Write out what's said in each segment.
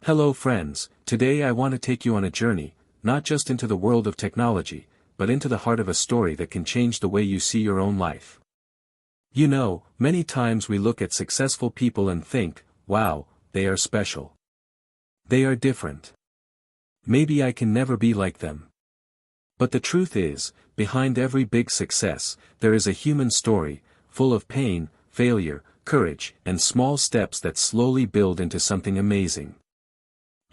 Hello friends, today I want to take you on a journey, not just into the world of technology, but into the heart of a story that can change the way you see your own life. You know, many times we look at successful people and think, wow, they are special. They are different. Maybe I can never be like them. But the truth is, behind every big success, there is a human story, full of pain, failure, courage, and small steps that slowly build into something amazing.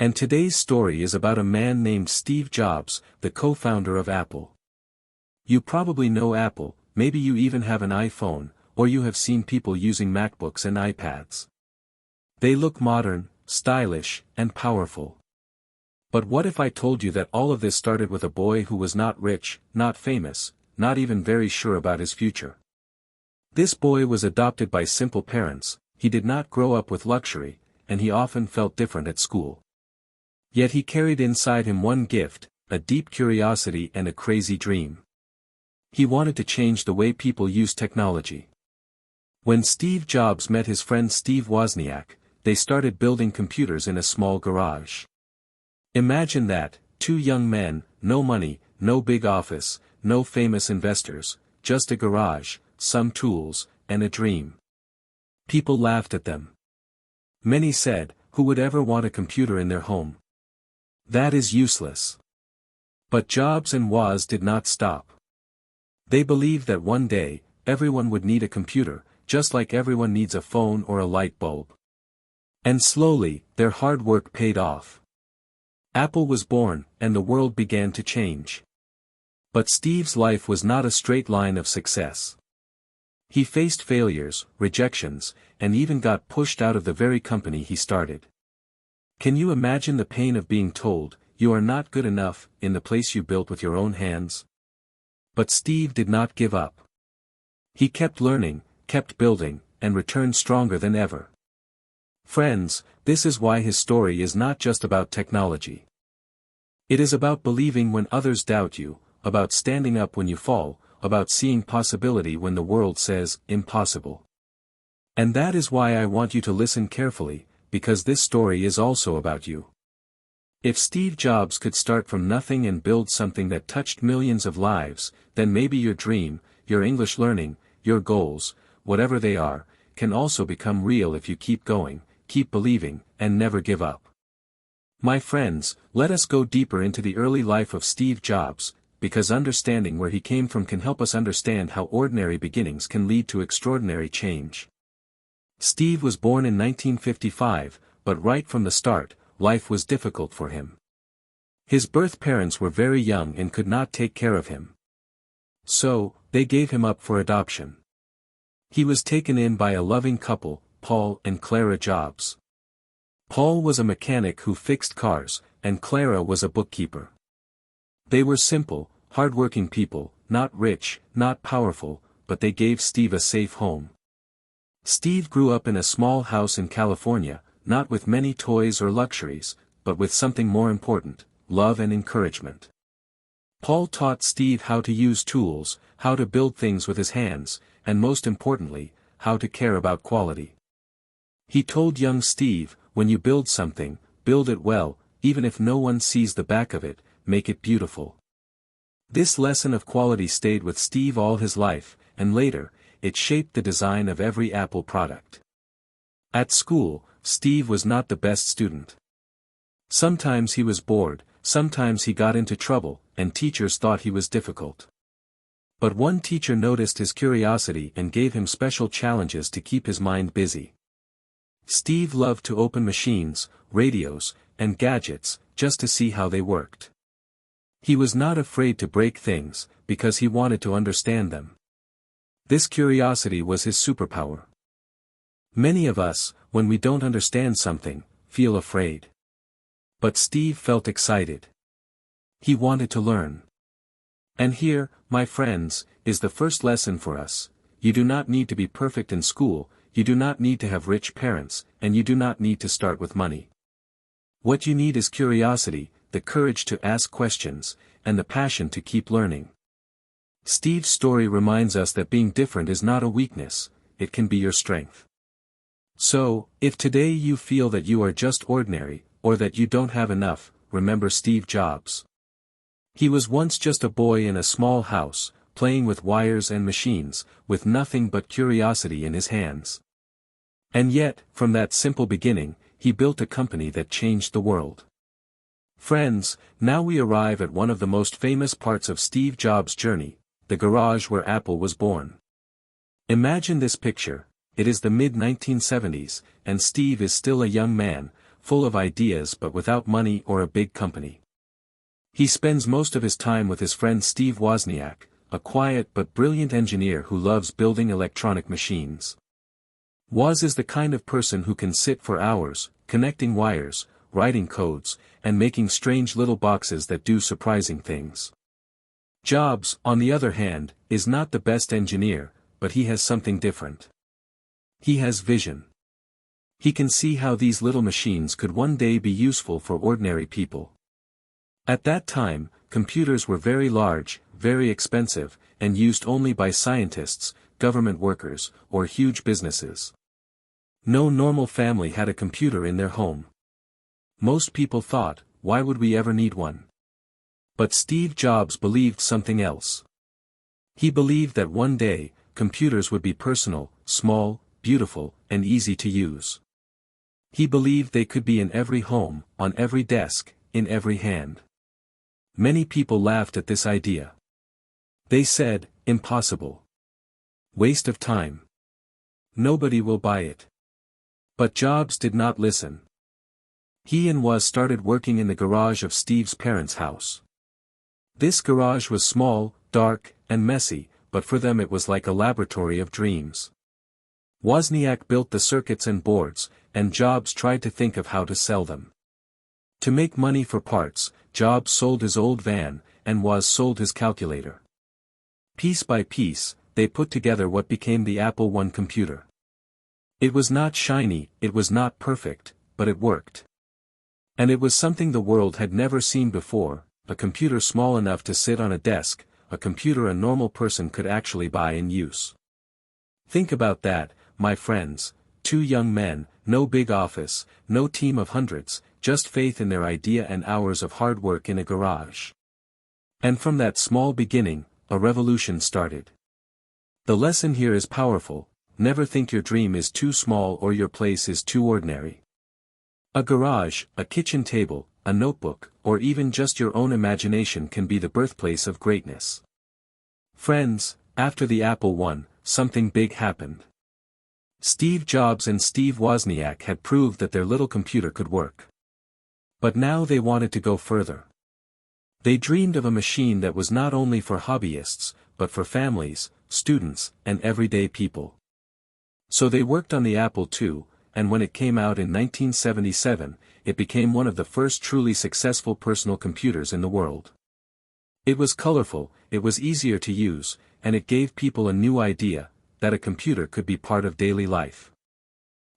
And today's story is about a man named Steve Jobs, the co-founder of Apple. You probably know Apple, maybe you even have an iPhone, or you have seen people using MacBooks and iPads. They look modern, stylish, and powerful. But what if I told you that all of this started with a boy who was not rich, not famous, not even very sure about his future? This boy was adopted by simple parents, he did not grow up with luxury, and he often felt different at school. Yet he carried inside him one gift, a deep curiosity and a crazy dream. He wanted to change the way people use technology. When Steve Jobs met his friend Steve Wozniak, they started building computers in a small garage. Imagine that, two young men, no money, no big office, no famous investors, just a garage, some tools, and a dream. People laughed at them. Many said, who would ever want a computer in their home? That is useless. But Jobs and Woz did not stop. They believed that one day, everyone would need a computer, just like everyone needs a phone or a light bulb. And slowly, their hard work paid off. Apple was born, and the world began to change. But Steve's life was not a straight line of success. He faced failures, rejections, and even got pushed out of the very company he started. Can you imagine the pain of being told, you are not good enough, in the place you built with your own hands? But Steve did not give up. He kept learning, kept building, and returned stronger than ever. Friends, this is why his story is not just about technology. It is about believing when others doubt you, about standing up when you fall, about seeing possibility when the world says, impossible. And that is why I want you to listen carefully, because this story is also about you. If Steve Jobs could start from nothing and build something that touched millions of lives, then maybe your dream, your English learning, your goals, whatever they are, can also become real if you keep going, keep believing, and never give up. My friends, let us go deeper into the early life of Steve Jobs, because understanding where he came from can help us understand how ordinary beginnings can lead to extraordinary change. Steve was born in 1955, but right from the start, life was difficult for him. His birth parents were very young and could not take care of him. So, they gave him up for adoption. He was taken in by a loving couple, Paul and Clara Jobs. Paul was a mechanic who fixed cars, and Clara was a bookkeeper. They were simple, hard-working people, not rich, not powerful, but they gave Steve a safe home. Steve grew up in a small house in California, not with many toys or luxuries, but with something more important, love and encouragement. Paul taught Steve how to use tools, how to build things with his hands, and most importantly, how to care about quality. He told young Steve, when you build something, build it well, even if no one sees the back of it, make it beautiful. This lesson of quality stayed with Steve all his life, and later, it shaped the design of every Apple product. At school, Steve was not the best student. Sometimes he was bored, sometimes he got into trouble, and teachers thought he was difficult. But one teacher noticed his curiosity and gave him special challenges to keep his mind busy. Steve loved to open machines, radios, and gadgets, just to see how they worked. He was not afraid to break things, because he wanted to understand them. This curiosity was his superpower. Many of us, when we don't understand something, feel afraid. But Steve felt excited. He wanted to learn. And here, my friends, is the first lesson for us. You do not need to be perfect in school, you do not need to have rich parents, and you do not need to start with money. What you need is curiosity, the courage to ask questions, and the passion to keep learning. Steve's story reminds us that being different is not a weakness, it can be your strength. So, if today you feel that you are just ordinary, or that you don't have enough, remember Steve Jobs. He was once just a boy in a small house, playing with wires and machines, with nothing but curiosity in his hands. And yet, from that simple beginning, he built a company that changed the world. Friends, now we arrive at one of the most famous parts of Steve Jobs' journey, the garage where Apple was born. Imagine this picture. It is the mid-1970s, and Steve is still a young man, full of ideas but without money or a big company. He spends most of his time with his friend Steve Wozniak, a quiet but brilliant engineer who loves building electronic machines. Woz is the kind of person who can sit for hours, connecting wires, writing codes, and making strange little boxes that do surprising things. Jobs, on the other hand, is not the best engineer, but he has something different. He has vision. He can see how these little machines could one day be useful for ordinary people. At that time, computers were very large, very expensive, and used only by scientists, government workers, or huge businesses. No normal family had a computer in their home. Most people thought, why would we ever need one? But Steve Jobs believed something else. He believed that one day, computers would be personal, small, beautiful, and easy to use. He believed they could be in every home, on every desk, in every hand. Many people laughed at this idea. They said, impossible. Waste of time. Nobody will buy it. But Jobs did not listen. He and Woz started working in the garage of Steve's parents' house. This garage was small, dark, and messy, but for them it was like a laboratory of dreams. Wozniak built the circuits and boards, and Jobs tried to think of how to sell them. To make money for parts, Jobs sold his old van, and Woz sold his calculator. Piece by piece, they put together what became the Apple I computer. It was not shiny, it was not perfect, but it worked. And it was something the world had never seen before, a computer small enough to sit on a desk, a computer a normal person could actually buy and use. Think about that, my friends, two young men, no big office, no team of hundreds, just faith in their idea and hours of hard work in a garage. And from that small beginning, a revolution started. The lesson here is powerful: never think your dream is too small or your place is too ordinary. A garage, a kitchen table, a notebook, or even just your own imagination can be the birthplace of greatness. Friends, after the Apple I, something big happened. Steve Jobs and Steve Wozniak had proved that their little computer could work. But now they wanted to go further. They dreamed of a machine that was not only for hobbyists, but for families, students, and everyday people. So they worked on the Apple II, and when it came out in 1977, it became one of the first truly successful personal computers in the world. It was colorful, it was easier to use, and it gave people a new idea, that a computer could be part of daily life.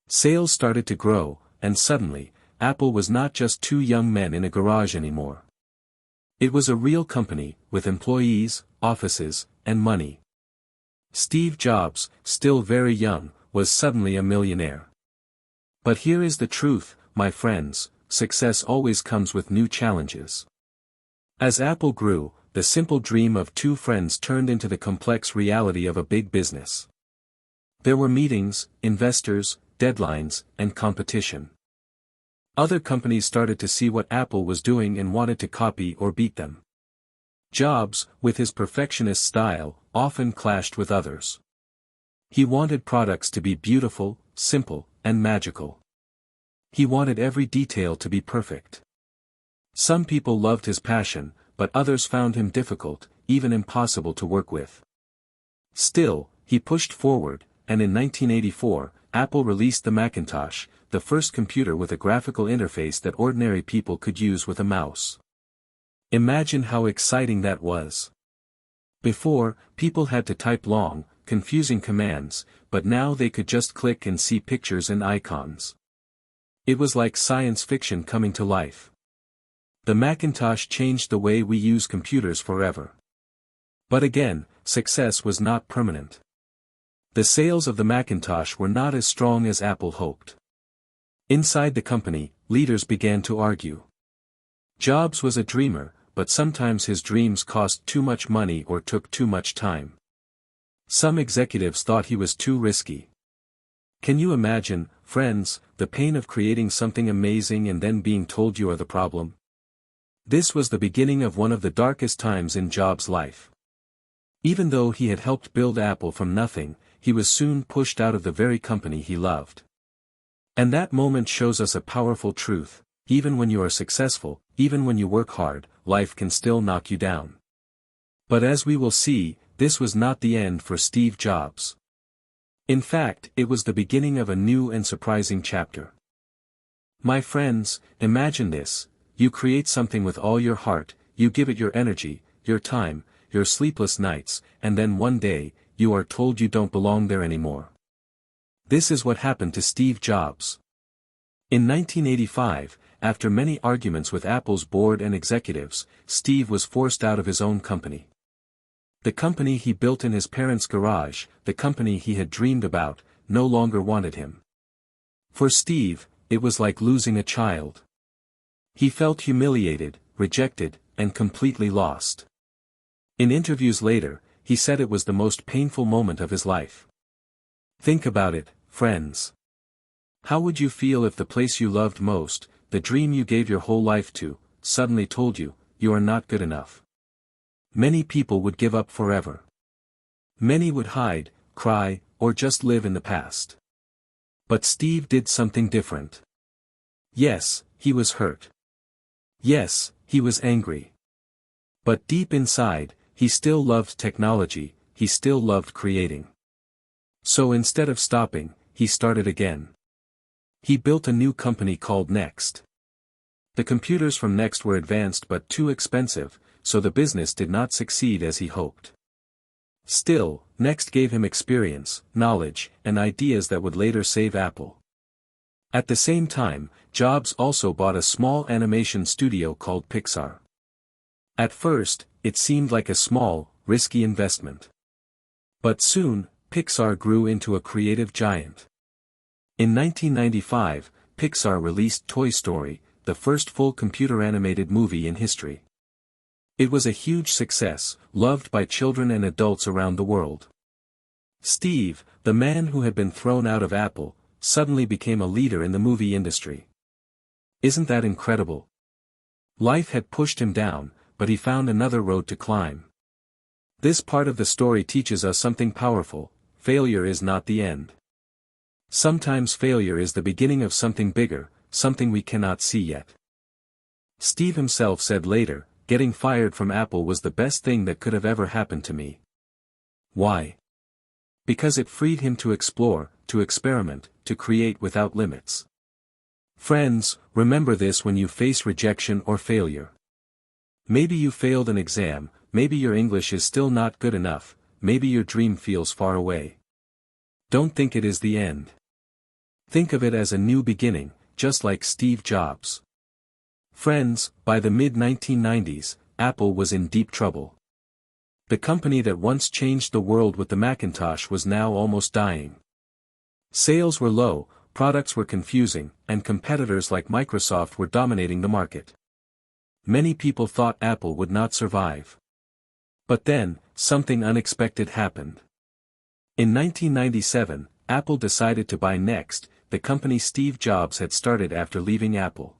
Sales started to grow, and suddenly, Apple was not just two young men in a garage anymore. It was a real company, with employees, offices, and money. Steve Jobs, still very young, was suddenly a millionaire. But here is the truth, my friends: success always comes with new challenges. As Apple grew, the simple dream of two friends turned into the complex reality of a big business. There were meetings, investors, deadlines, and competition. Other companies started to see what Apple was doing and wanted to copy or beat them. Jobs, with his perfectionist style, often clashed with others. He wanted products to be beautiful, simple, and magical. He wanted every detail to be perfect. Some people loved his passion, but others found him difficult, even impossible to work with. Still, he pushed forward, and in 1984, Apple released the Macintosh, the first computer with a graphical interface that ordinary people could use with a mouse. Imagine how exciting that was. Before, people had to type long, confusing commands, but now they could just click and see pictures and icons. It was like science fiction coming to life. The Macintosh changed the way we use computers forever. But again, success was not permanent. The sales of the Macintosh were not as strong as Apple hoped. Inside the company, leaders began to argue. Jobs was a dreamer, but sometimes his dreams cost too much money or took too much time. Some executives thought he was too risky. Can you imagine, friends, the pain of creating something amazing and then being told you are the problem? This was the beginning of one of the darkest times in Jobs' life. Even though he had helped build Apple from nothing, he was soon pushed out of the very company he loved. And that moment shows us a powerful truth: even when you are successful, even when you work hard, life can still knock you down. But as we will see, this was not the end for Steve Jobs. In fact, it was the beginning of a new and surprising chapter. My friends, imagine this: you create something with all your heart, you give it your energy, your time, your sleepless nights, and then one day, you are told you don't belong there anymore. This is what happened to Steve Jobs. In 1985, after many arguments with Apple's board and executives, Steve was forced out of his own company. The company he built in his parents' garage, the company he had dreamed about, no longer wanted him. For Steve, it was like losing a child. He felt humiliated, rejected, and completely lost. In interviews later, he said it was the most painful moment of his life. Think about it, friends. How would you feel if the place you loved most, the dream you gave your whole life to, suddenly told you, you are not good enough? Many people would give up forever. Many would hide, cry, or just live in the past. But Steve did something different. Yes, he was hurt. Yes, he was angry. But deep inside, he still loved technology, he still loved creating. So instead of stopping, he started again. He built a new company called Next. The computers from Next were advanced but too expensive, so the business did not succeed as he hoped. Still, Next gave him experience, knowledge, and ideas that would later save Apple. At the same time, Jobs also bought a small animation studio called Pixar. At first, it seemed like a small, risky investment. But soon, Pixar grew into a creative giant. In 1995, Pixar released Toy Story, the first full computer-animated movie in history. It was a huge success, loved by children and adults around the world. Steve, the man who had been thrown out of Apple, suddenly became a leader in the movie industry. Isn't that incredible? Life had pushed him down, but he found another road to climb. This part of the story teaches us something powerful: failure is not the end. Sometimes failure is the beginning of something bigger, something we cannot see yet. Steve himself said later, "Getting fired from Apple was the best thing that could have ever happened to me." Why? Because it freed him to explore, to experiment, to create without limits. Friends, remember this when you face rejection or failure. Maybe you failed an exam, maybe your English is still not good enough, maybe your dream feels far away. Don't think it is the end. Think of it as a new beginning, just like Steve Jobs. Friends, by the mid-1990s, Apple was in deep trouble. The company that once changed the world with the Macintosh was now almost dying. Sales were low, products were confusing, and competitors like Microsoft were dominating the market. Many people thought Apple would not survive. But then, something unexpected happened. In 1997, Apple decided to buy Next, the company Steve Jobs had started after leaving Apple.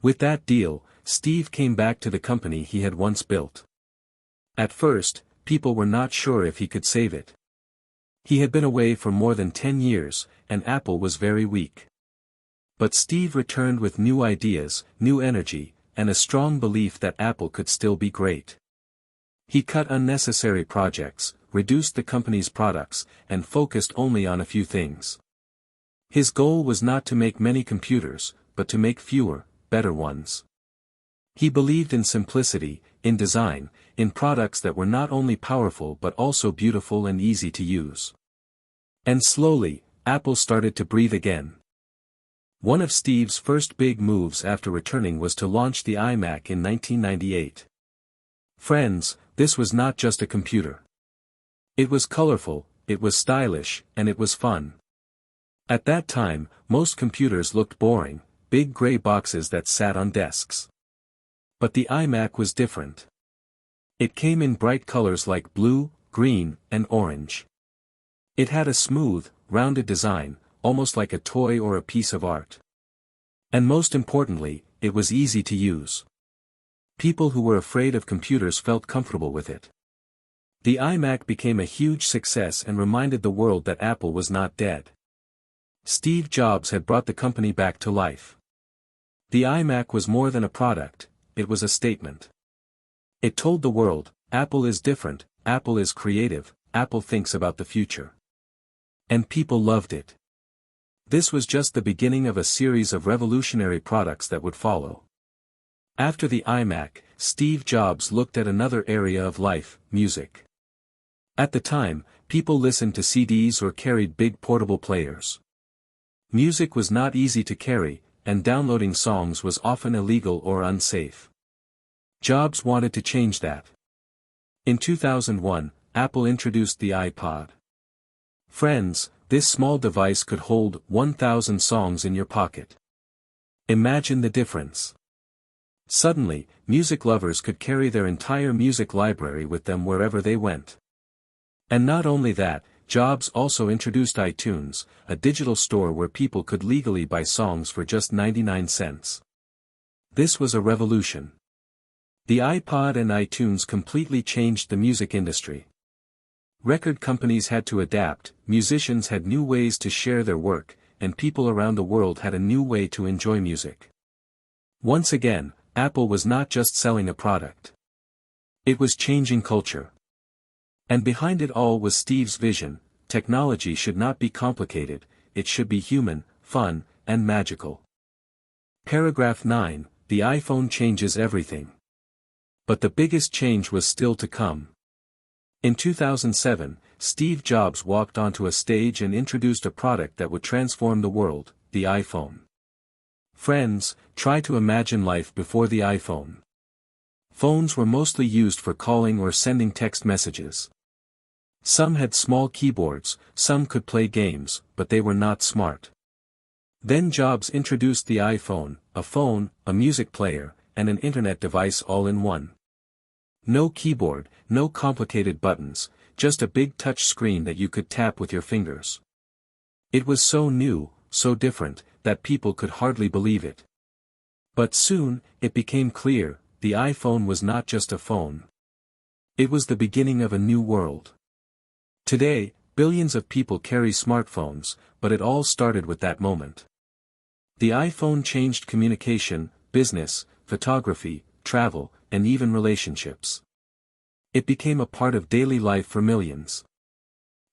With that deal, Steve came back to the company he had once built. At first, people were not sure if he could save it. He had been away for more than 10 years, and Apple was very weak. But Steve returned with new ideas, new energy, and a strong belief that Apple could still be great. He cut unnecessary projects, reduced the company's products, and focused only on a few things. His goal was not to make many computers, but to make fewer, better ones. He believed in simplicity, in design, in products that were not only powerful but also beautiful and easy to use. And slowly, Apple started to breathe again. One of Steve's first big moves after returning was to launch the iMac in 1998. Friends, this was not just a computer. It was colorful, it was stylish, and it was fun. At that time, most computers looked boring: big gray boxes that sat on desks. But the iMac was different. It came in bright colors like blue, green, and orange. It had a smooth, rounded design, almost like a toy or a piece of art. And most importantly, it was easy to use. People who were afraid of computers felt comfortable with it. The iMac became a huge success and reminded the world that Apple was not dead. Steve Jobs had brought the company back to life. The iMac was more than a product, it was a statement. It told the world, Apple is different, Apple is creative, Apple thinks about the future. And people loved it. This was just the beginning of a series of revolutionary products that would follow. After the iMac, Steve Jobs looked at another area of life, music. At the time, people listened to CDs or carried big portable players. Music was not easy to carry, and downloading songs was often illegal or unsafe. Jobs wanted to change that. In 2001, Apple introduced the iPod. Friends, this small device could hold 1,000 songs in your pocket. Imagine the difference. Suddenly, music lovers could carry their entire music library with them wherever they went. And not only that, Jobs also introduced iTunes, a digital store where people could legally buy songs for just 99 cents. This was a revolution. The iPod and iTunes completely changed the music industry. Record companies had to adapt, musicians had new ways to share their work, and people around the world had a new way to enjoy music. Once again, Apple was not just selling a product. It was changing culture. And behind it all was Steve's vision: technology should not be complicated, it should be human, fun, and magical. Paragraph 9, the iPhone changes everything. But the biggest change was still to come. In 2007, Steve Jobs walked onto a stage and introduced a product that would transform the world, the iPhone. Friends, try to imagine life before the iPhone. Phones were mostly used for calling or sending text messages. Some had small keyboards, some could play games, but they were not smart. Then Jobs introduced the iPhone, a phone, a music player, and an internet device all in one. No keyboard, no complicated buttons, just a big touch screen that you could tap with your fingers. It was so new, so different, that people could hardly believe it. But soon, it became clear, the iPhone was not just a phone. It was the beginning of a new world. Today, billions of people carry smartphones, but it all started with that moment. The iPhone changed communication, business, photography, travel, and even relationships. It became a part of daily life for millions.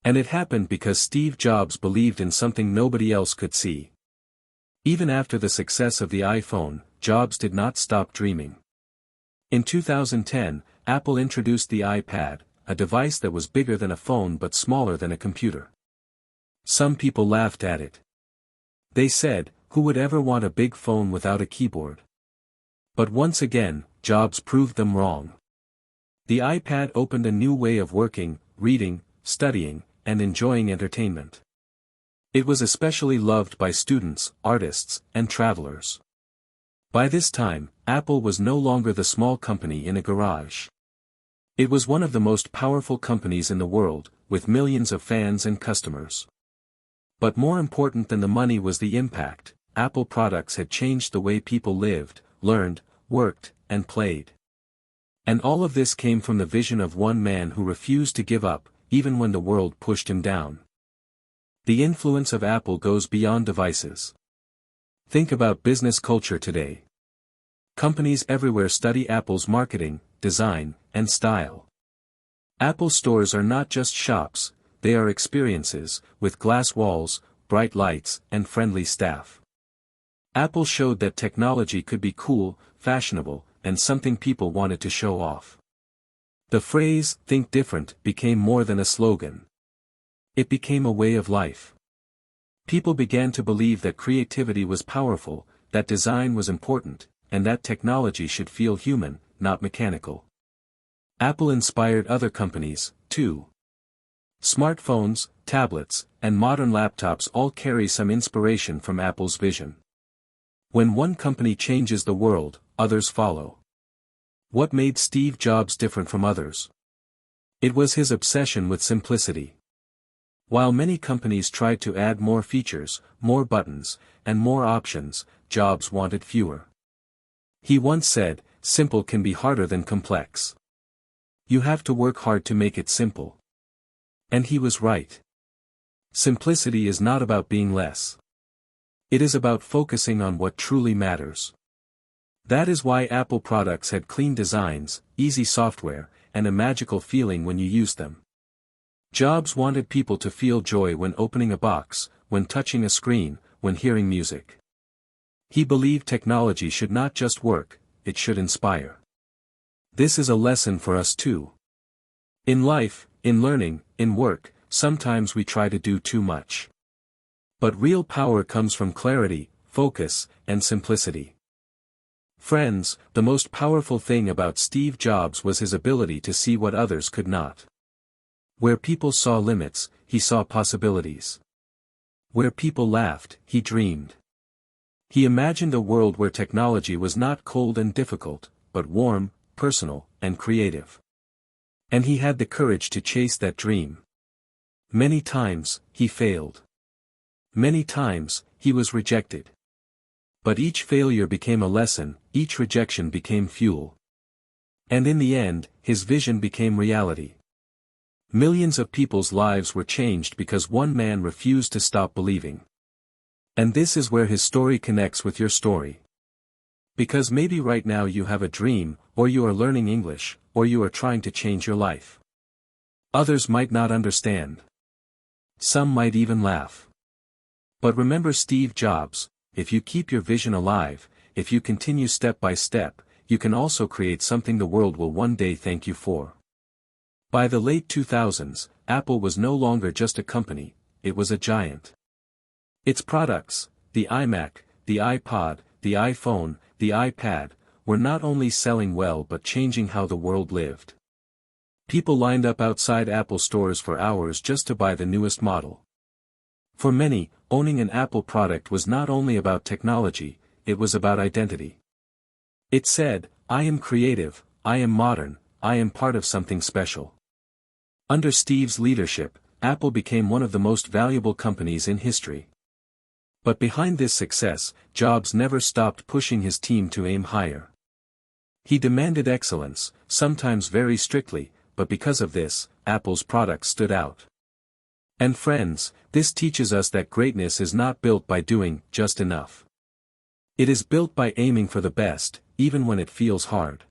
And it happened because Steve Jobs believed in something nobody else could see. Even after the success of the iPhone, Jobs did not stop dreaming. In 2010, Apple introduced the iPad, a device that was bigger than a phone but smaller than a computer. Some people laughed at it. They said, who would ever want a big phone without a keyboard? But once again, Jobs proved them wrong. The iPad opened a new way of working, reading, studying, and enjoying entertainment. It was especially loved by students, artists, and travelers. By this time, Apple was no longer the small company in a garage. It was one of the most powerful companies in the world, with millions of fans and customers. But more important than the money was the impact. Apple products had changed the way people lived, learned, worked, and played. And all of this came from the vision of one man who refused to give up, even when the world pushed him down. The influence of Apple goes beyond devices. Think about business culture today. Companies everywhere study Apple's marketing, design, and style. Apple stores are not just shops, they are experiences, with glass walls, bright lights, and friendly staff. Apple showed that technology could be cool, fashionable, and something people wanted to show off. The phrase, "think different," became more than a slogan. It became a way of life. People began to believe that creativity was powerful, that design was important, and that technology should feel human, not mechanical. Apple inspired other companies, too. Smartphones, tablets, and modern laptops all carry some inspiration from Apple's vision. When one company changes the world, others follow. What made Steve Jobs different from others? It was his obsession with simplicity. While many companies tried to add more features, more buttons, and more options, Jobs wanted fewer. He once said, "Simple can be harder than complex. You have to work hard to make it simple." And he was right. Simplicity is not about being less. It is about focusing on what truly matters. That is why Apple products had clean designs, easy software, and a magical feeling when you used them. Jobs wanted people to feel joy when opening a box, when touching a screen, when hearing music. He believed technology should not just work, it should inspire. This is a lesson for us too. In life, in learning, in work, sometimes we try to do too much. But real power comes from clarity, focus, and simplicity. Friends, the most powerful thing about Steve Jobs was his ability to see what others could not. Where people saw limits, he saw possibilities. Where people laughed, he dreamed. He imagined a world where technology was not cold and difficult, but warm, personal, and creative. And he had the courage to chase that dream. Many times, he failed. Many times, he was rejected. But each failure became a lesson, each rejection became fuel. And in the end, his vision became reality. Millions of people's lives were changed because one man refused to stop believing. And this is where his story connects with your story. Because maybe right now you have a dream, or you are learning English, or you are trying to change your life. Others might not understand. Some might even laugh. But remember Steve Jobs, if you keep your vision alive, if you continue step by step, you can also create something the world will one day thank you for. By the late 2000s, Apple was no longer just a company, it was a giant. Its products, the iMac, the iPod, the iPhone, the iPad, were not only selling well but changing how the world lived. People lined up outside Apple stores for hours just to buy the newest model. For many, owning an Apple product was not only about technology, it was about identity. It said, "I am creative, I am modern, I am part of something special." Under Steve's leadership, Apple became one of the most valuable companies in history. But behind this success, Jobs never stopped pushing his team to aim higher. He demanded excellence, sometimes very strictly, but because of this, Apple's products stood out. And friends, this teaches us that greatness is not built by doing just enough. It is built by aiming for the best, even when it feels hard.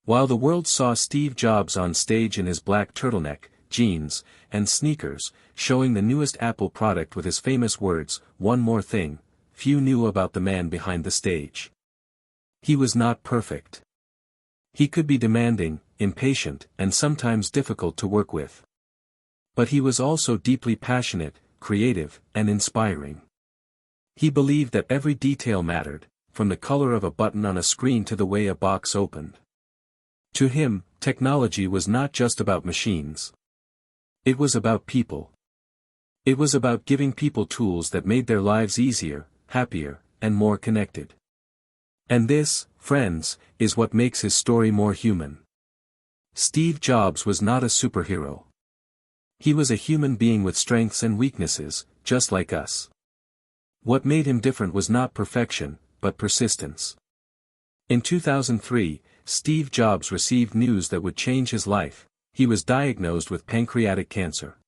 While the world saw Steve Jobs on stage in his black turtleneck, jeans, and sneakers, showing the newest Apple product with his famous words, "One more thing," few knew about the man behind the stage. He was not perfect. He could be demanding, impatient, and sometimes difficult to work with. But he was also deeply passionate, creative, and inspiring. He believed that every detail mattered, from the color of a button on a screen to the way a box opened. To him, technology was not just about machines. It was about people. It was about giving people tools that made their lives easier, happier, and more connected. And this, friends, is what makes his story more human. Steve Jobs was not a superhero. He was a human being with strengths and weaknesses, just like us. What made him different was not perfection, but persistence. In 2003, Steve Jobs received news that would change his life. He was diagnosed with pancreatic cancer.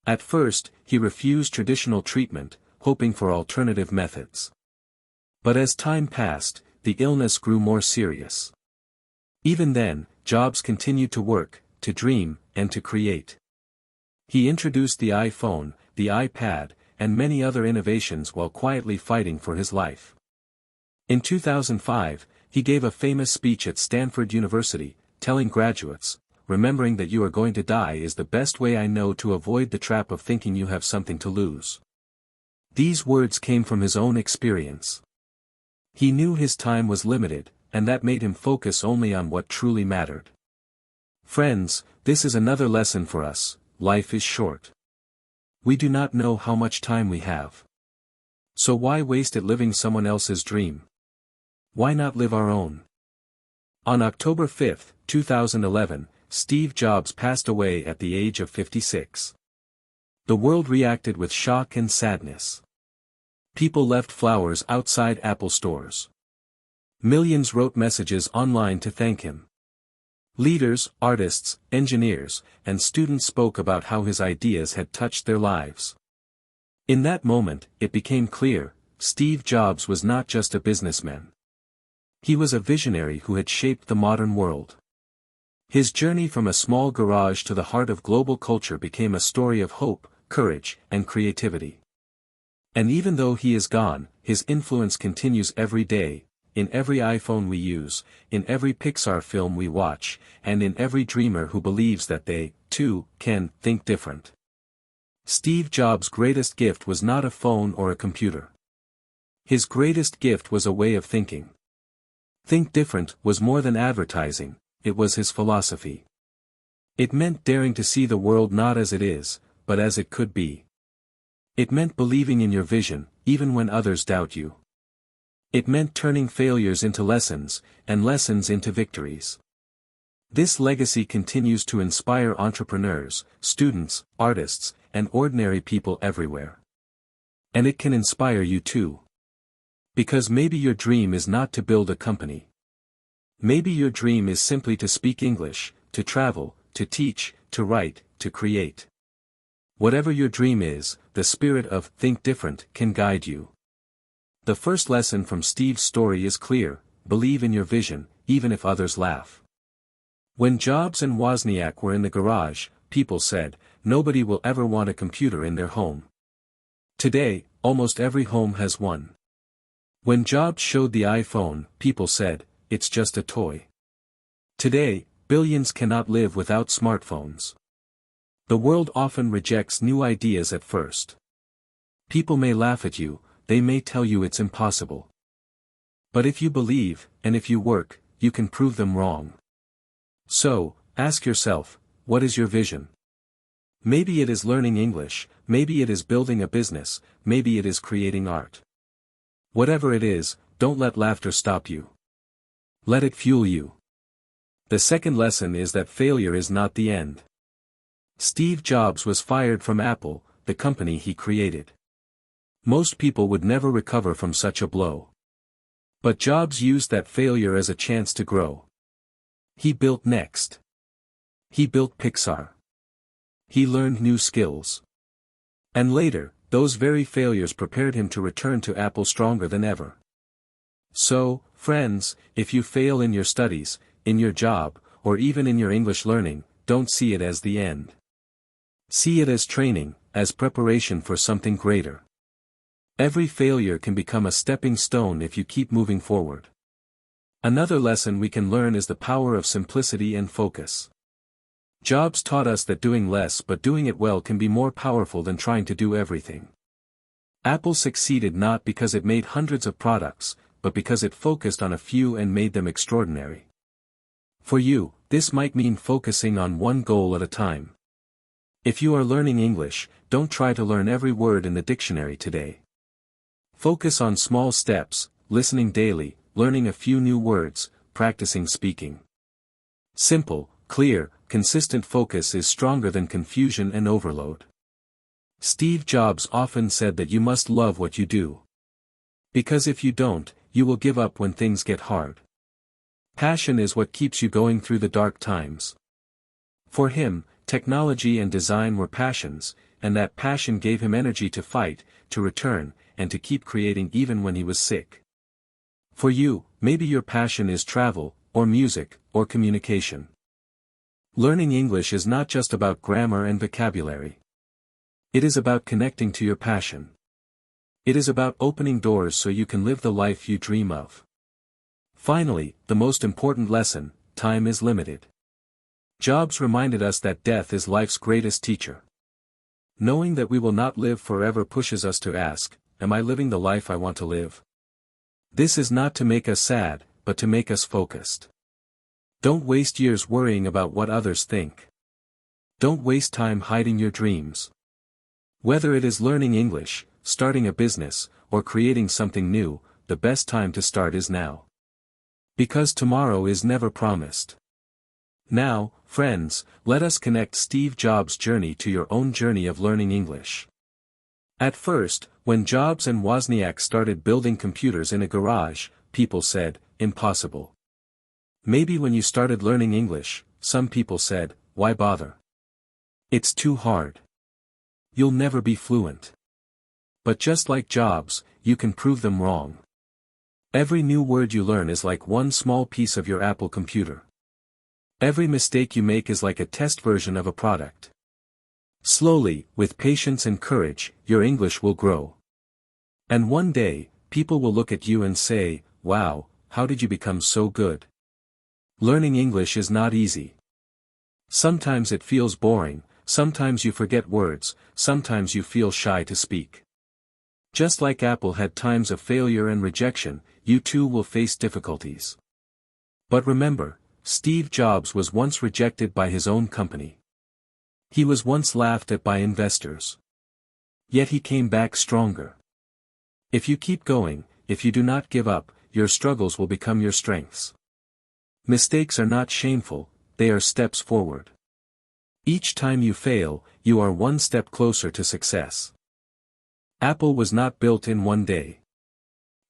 At first, he refused traditional treatment, hoping for alternative methods. But as time passed, the illness grew more serious. Even then, Jobs continued to work, to dream, and to create. He introduced the iPhone, the iPad, and many other innovations while quietly fighting for his life. In 2005, he gave a famous speech at Stanford University, telling graduates, "Remembering that you are going to die is the best way I know to avoid the trap of thinking you have something to lose." These words came from his own experience. He knew his time was limited, and that made him focus only on what truly mattered. Friends, this is another lesson for us: life is short. We do not know how much time we have. So why waste it living someone else's dream? Why not live our own? On October 5, 2011, Steve Jobs passed away at the age of 56. The world reacted with shock and sadness. People left flowers outside Apple stores. Millions wrote messages online to thank him. Leaders, artists, engineers, and students spoke about how his ideas had touched their lives. In that moment, it became clear, Steve Jobs was not just a businessman. He was a visionary who had shaped the modern world. His journey from a small garage to the heart of global culture became a story of hope, courage, and creativity. And even though he is gone, his influence continues every day, in every iPhone we use, in every Pixar film we watch, and in every dreamer who believes that they, too, can think different. Steve Jobs' greatest gift was not a phone or a computer. His greatest gift was a way of thinking. Think different was more than advertising, it was his philosophy. It meant daring to see the world not as it is, but as it could be. It meant believing in your vision, even when others doubt you. It meant turning failures into lessons, and lessons into victories. This legacy continues to inspire entrepreneurs, students, artists, and ordinary people everywhere. And it can inspire you too. Because maybe your dream is not to build a company. Maybe your dream is simply to speak English, to travel, to teach, to write, to create. Whatever your dream is, the spirit of Think Different can guide you. The first lesson from Steve's story is clear: believe in your vision, even if others laugh. When Jobs and Wozniak were in the garage, people said, nobody will ever want a computer in their home. Today, almost every home has one. When Jobs showed the iPhone, people said, it's just a toy. Today, billions cannot live without smartphones. The world often rejects new ideas at first. People may laugh at you, they may tell you it's impossible. But if you believe, and if you work, you can prove them wrong. So, ask yourself, what is your vision? Maybe it is learning English, maybe it is building a business, maybe it is creating art. Whatever it is, don't let laughter stop you. Let it fuel you. The second lesson is that failure is not the end. Steve Jobs was fired from Apple, the company he created. Most people would never recover from such a blow. But Jobs used that failure as a chance to grow. He built Next. He built Pixar. He learned new skills. And later, those very failures prepared him to return to Apple stronger than ever. So, friends, if you fail in your studies, in your job, or even in your English learning, don't see it as the end. See it as training, as preparation for something greater. Every failure can become a stepping stone if you keep moving forward. Another lesson we can learn is the power of simplicity and focus. Jobs taught us that doing less but doing it well can be more powerful than trying to do everything. Apple succeeded not because it made hundreds of products, but because it focused on a few and made them extraordinary. For you, this might mean focusing on one goal at a time. If you are learning English, don't try to learn every word in the dictionary today. Focus on small steps, listening daily, learning a few new words, practicing speaking. Simple, clear, consistent focus is stronger than confusion and overload. Steve Jobs often said that you must love what you do. Because if you don't, you will give up when things get hard. Passion is what keeps you going through the dark times. For him, technology and design were passions, and that passion gave him energy to fight, to return, and to keep creating even when he was sick. For you, maybe your passion is travel, or music, or communication. Learning English is not just about grammar and vocabulary. It is about connecting to your passion. It is about opening doors so you can live the life you dream of. Finally, the most important lesson: time is limited. Jobs reminded us that death is life's greatest teacher. Knowing that we will not live forever pushes us to ask, am I living the life I want to live? This is not to make us sad, but to make us focused. Don't waste years worrying about what others think. Don't waste time hiding your dreams. Whether it is learning English, starting a business, or creating something new, the best time to start is now. Because tomorrow is never promised. Now, friends, let us connect Steve Jobs' journey to your own journey of learning English. At first, when Jobs and Wozniak started building computers in a garage, people said, impossible. Maybe when you started learning English, some people said, why bother? It's too hard. You'll never be fluent. But just like Jobs, you can prove them wrong. Every new word you learn is like one small piece of your Apple computer. Every mistake you make is like a test version of a product. Slowly, with patience and courage, your English will grow. And one day, people will look at you and say, wow, how did you become so good? Learning English is not easy. Sometimes it feels boring, sometimes you forget words, sometimes you feel shy to speak. Just like Apple had times of failure and rejection, you too will face difficulties. But remember, Steve Jobs was once rejected by his own company. He was once laughed at by investors. Yet he came back stronger. If you keep going, if you do not give up, your struggles will become your strengths. Mistakes are not shameful, they are steps forward. Each time you fail, you are one step closer to success. Apple was not built in one day.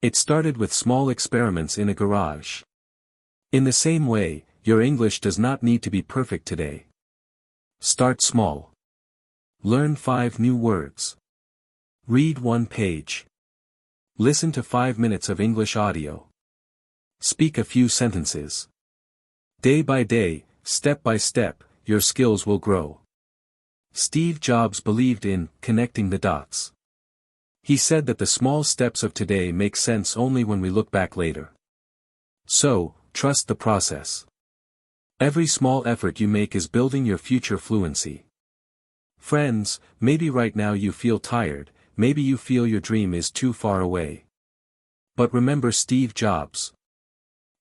It started with small experiments in a garage. In the same way, your English does not need to be perfect today. Start small. Learn 5 new words. Read 1 page. Listen to 5 minutes of English audio. Speak a few sentences. Day by day, step by step, your skills will grow. Steve Jobs believed in connecting the dots. He said that the small steps of today make sense only when we look back later. So, trust the process. Every small effort you make is building your future fluency. Friends, maybe right now you feel tired, maybe you feel your dream is too far away. But remember Steve Jobs.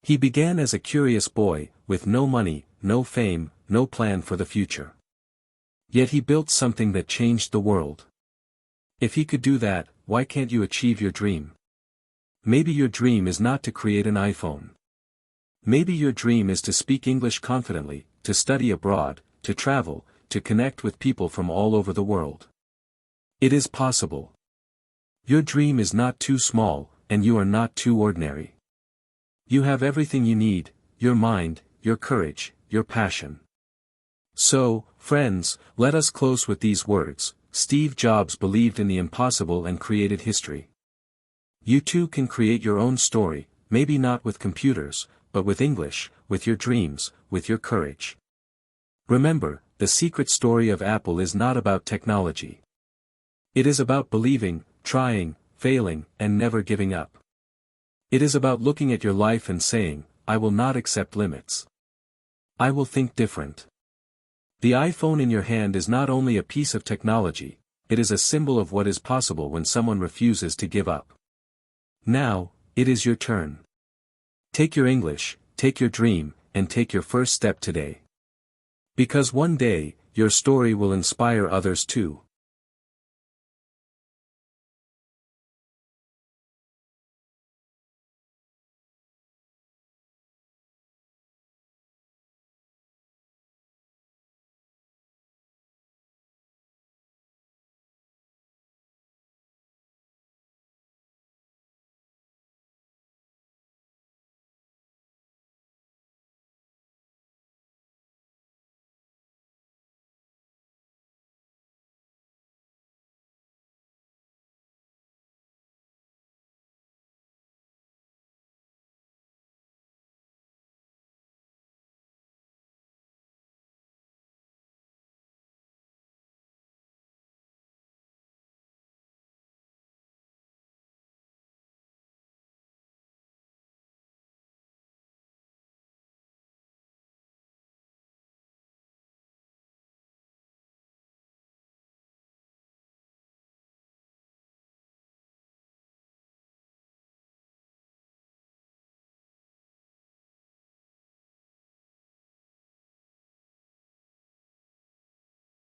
He began as a curious boy, with no money, no fame, no plan for the future. Yet he built something that changed the world. If he could do that, why can't you achieve your dream? Maybe your dream is not to create an iPhone. Maybe your dream is to speak English confidently, to study abroad, to travel, to connect with people from all over the world. It is possible. Your dream is not too small, and you are not too ordinary. You have everything you need, your mind, your courage, your passion. So, friends, let us close with these words. Steve Jobs believed in the impossible and created history. You too can create your own story, maybe not with computers, but with English, with your dreams, with your courage. Remember, the secret story of Apple is not about technology. It is about believing, trying, failing, and never giving up. It is about looking at your life and saying, I will not accept limits. I will think different. The iPhone in your hand is not only a piece of technology, it is a symbol of what is possible when someone refuses to give up. Now, it is your turn. Take your English, take your dream, and take your first step today. Because one day, your story will inspire others too.